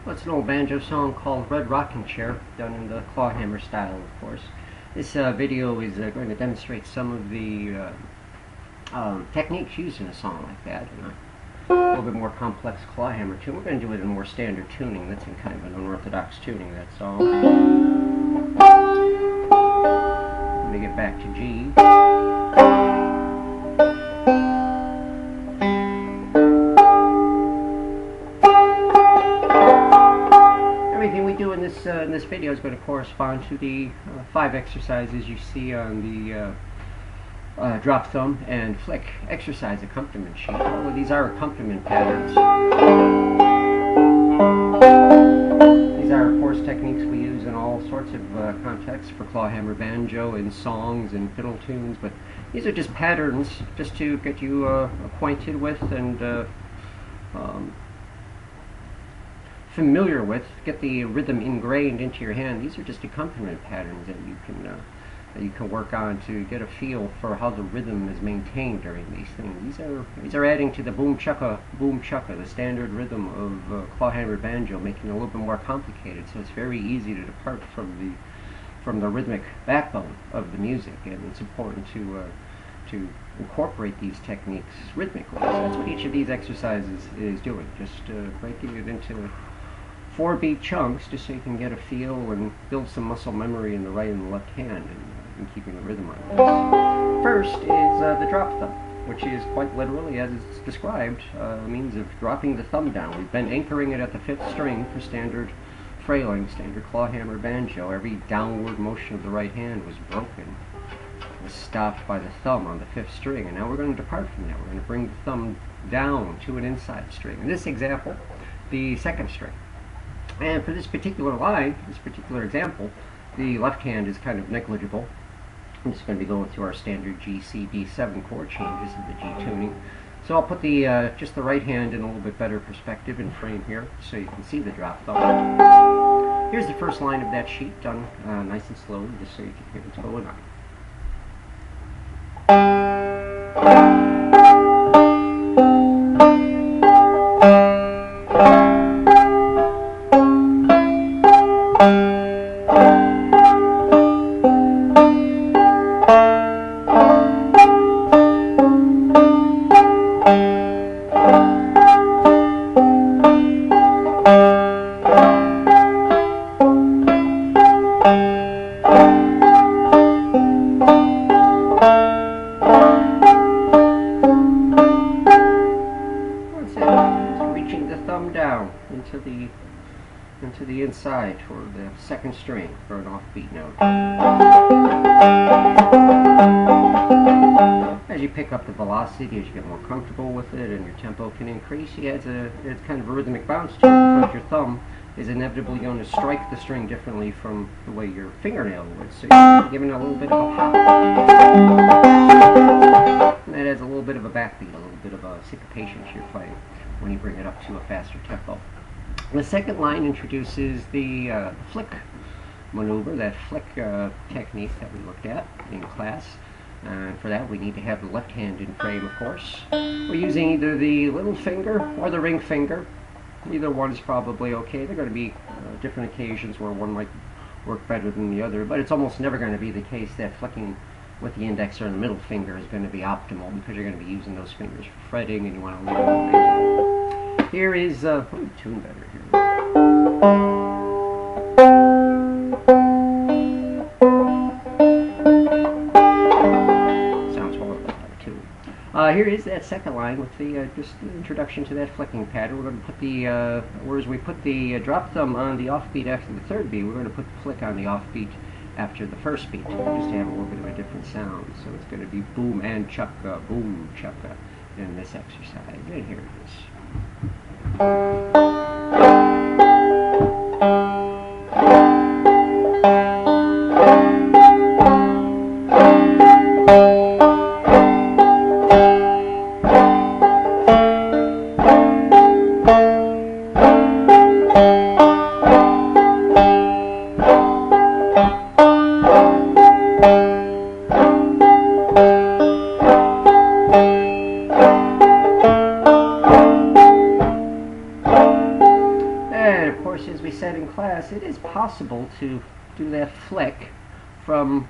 It's an old banjo song called Red Rocking Chair, done in the clawhammer style, of course. This video is going to demonstrate some of the techniques used in a song like that, and a little bit more complex clawhammer tune. We're going to do it in more standard tuning. That's in kind of an unorthodox tuning, that song. Let me get back to G. In this video is going to correspond to the 5 exercises you see on the drop thumb and flick exercise accompaniment sheet. All of these are accompaniment patterns. These are, of course, techniques we use in all sorts of contexts for clawhammer banjo, in songs and fiddle tunes, but these are just patterns just to get you acquainted with and familiar with, get the rhythm ingrained into your hand. These are just accompaniment patterns that you can work on to get a feel for how the rhythm is maintained during these things. These are adding to the boom chukka, the standard rhythm of clawhammer banjo, making it a little bit more complicated. So it's very easy to depart from the rhythmic backbone of the music, and it's important to incorporate these techniques rhythmically. So that's what each of these exercises is doing, just breaking it into 4-beat chunks just so you can get a feel and build some muscle memory in the right and the left hand and keeping the rhythm on this. First is the drop thumb, which is quite literally, as it's described, a means of dropping the thumb down. We've been anchoring it at the 5th string for standard frailing, standard clawhammer banjo. Every downward motion of the right hand was broken, was stopped by the thumb on the 5th string, and now we're going to depart from that. We're going to bring the thumb down to an inside string. In this example, the 2nd string. And for this particular line, this particular example, the left hand is kind of negligible. I'm just going to be going through our standard G, C, D7 chord changes in the G tuning. So I'll put the just the right hand in a little bit better perspective and frame here so you can see the drop thumb. Here's the first line of that sheet, done nice and slowly, just so you can hear what's going on. Into the inside toward the 2nd string for an offbeat note. As you pick up the velocity, as you get more comfortable with it and your tempo can increase, it's kind of a rhythmic bounce to it because your thumb is inevitably going to strike the string differently from the way your fingernail would. So you're giving it a little bit of a pop. And that adds a little bit of a backbeat, a little bit of a syncopation to your playing when you bring it up to a faster tempo. The second line introduces the flick maneuver, that flick technique that we looked at in class. And for that we need to have the left hand in frame, of course. We're using either the little finger or the ring finger. Either one is probably okay. There are going to be different occasions where one might work better than the other, but it's almost never going to be the case that flicking with the index or the middle finger is going to be optimal, because you're going to be using those fingers for fretting and you want to leave them available. Here is, let me tune better here. Sounds horrible too. Here is that second line with the just the introduction to that flicking pattern. We're going to put the whereas we put the drop thumb on the offbeat after the third beat, we're going to put the flick on the offbeat after the first beat, just to have a little bit of a different sound. So it's going to be boom and chukka, boom chukka in this exercise. And here it is. As we said in class, it is possible to do that flick from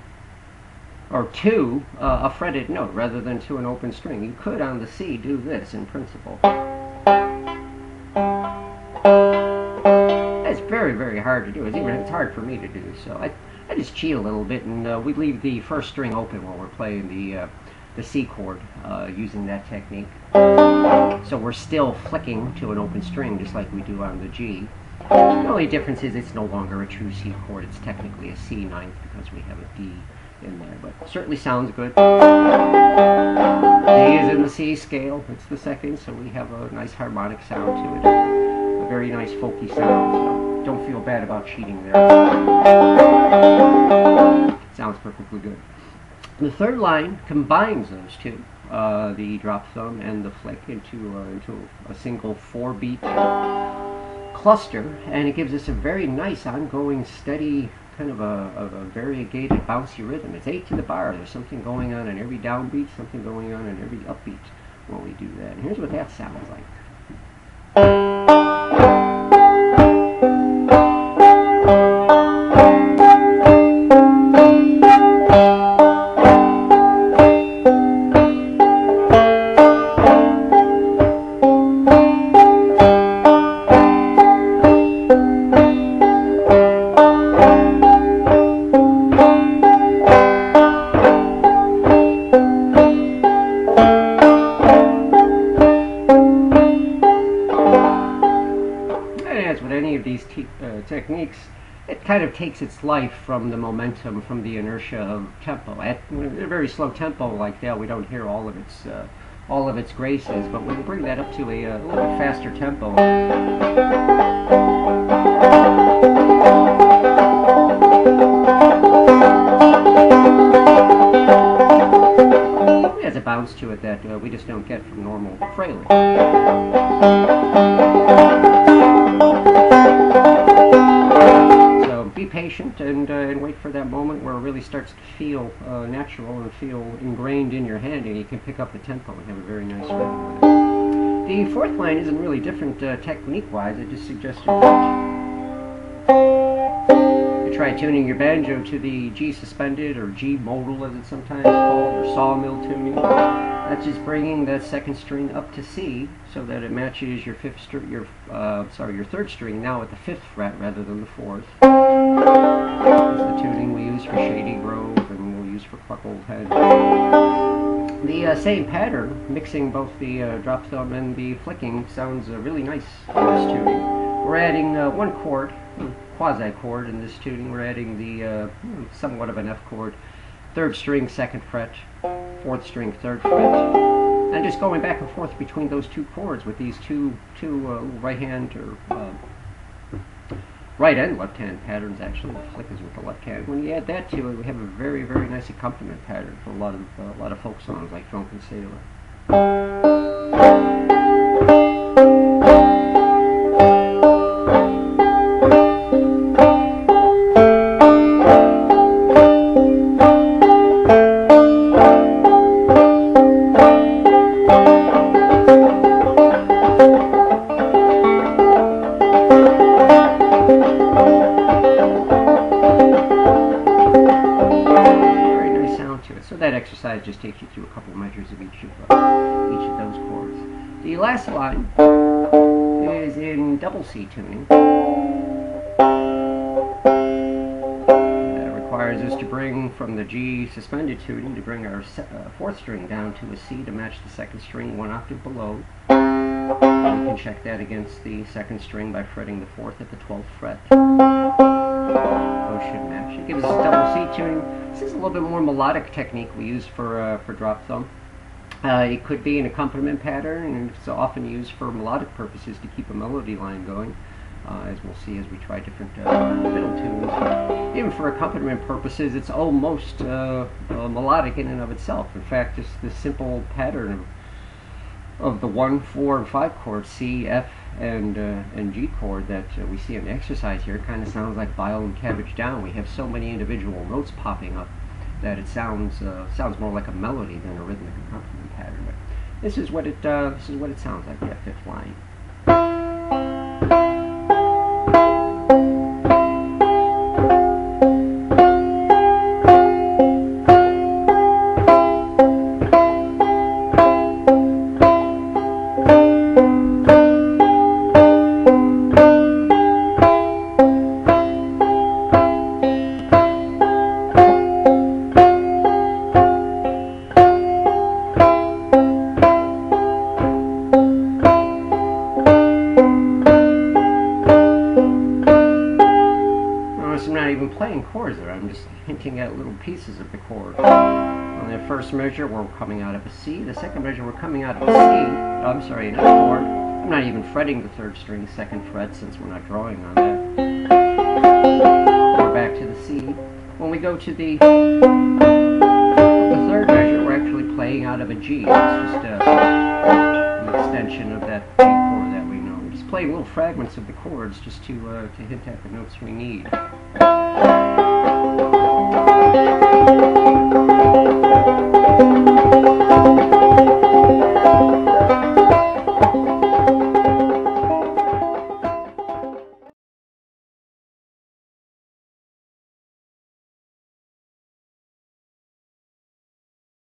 or to a fretted note rather than to an open string. You could on the C do this in principle. It's very, very hard to do. It's hard for me to do. So I just cheat a little bit, and we leave the first string open while we're playing the C chord using that technique. So we're still flicking to an open string just like we do on the G. The only difference is it's no longer a true C chord. It's technically a C ninth because we have a D in there, but it certainly sounds good. D is in the C scale. It's the second, so we have a nice harmonic sound to it. A very nice folky sound, so don't feel bad about cheating there. It sounds perfectly good. The third line combines those two, the drop thumb and the flick, into a single 4-beat cluster, and it gives us a very nice ongoing steady kind of a variegated bouncy rhythm. It's 8 to the bar. There's something going on in every downbeat, something going on in every upbeat when we do that. And here's what that sounds like. Techniques, it kind of takes its life from the momentum, from the inertia of tempo. At a very slow tempo like that, we don't hear all of its graces, but when we bring that up to a little bit faster tempo, it has a bounce to it that we just don't get from normal prelude. Be patient and wait for that moment where it really starts to feel natural and feel ingrained in your hand, and you can pick up the tempo and have a very nice rhythm with it. The fourth line isn't really different technique-wise. It just suggests you try tuning your banjo to the G suspended or G modal, as it's sometimes called, or sawmill tuning. That's just bringing that second string up to C so that it matches your your third string now at the 5th fret rather than the 4th. This is the tuning we use for Shady Grove and we'll use for Cluckold Head. The same pattern, mixing both the drop thumb and the flicking, sounds really nice in this tuning. We're adding one chord, quasi-chord in this tuning. We're adding the somewhat of an F chord, 3rd string, 2nd fret, 4th string, 3rd fret, and just going back and forth between those two chords with these two right hand or right and left hand patterns. Actually, the flick is with the left hand. When you add that to it, we have a very, very nice accompaniment pattern for a lot of folk songs like Drunken Sailor. So that exercise just takes you through a couple of measures of each of those chords. The last line is in double C tuning. bring from the G suspended tuning to bring our fourth string down to a C to match the second string one octave below. And we can check that against the second string by fretting the fourth at the 12th fret. Those should match. It gives us double C tuning. This is a little bit more melodic technique we use for drop thumb. It could be an accompaniment pattern, and it's often used for melodic purposes to keep a melody line going, as we'll see as we try different fiddle tunes. But even for accompaniment purposes, it's almost melodic in and of itself. In fact, just this simple pattern of the 1, 4, and 5 chords, C, F, and G chord that we see in the exercise here, kind of sounds like violin cabbage down. We have so many individual notes popping up that it sounds more like a melody than a rhythmic accompaniment pattern. But this is what it sounds like, that fifth line. I'm not even playing chords there, I'm just hinting at little pieces of the chord. On the first measure we're coming out of a C, the second measure we're coming out of a C, I'm sorry, an F chord. I'm not even fretting the third string second fret since we're not drawing on that. We're back to the C. When we go to the third measure, we're actually playing out of a G. It's just an extension of that G chord that we know. We're just playing little fragments of the chords just to hint at the notes we need.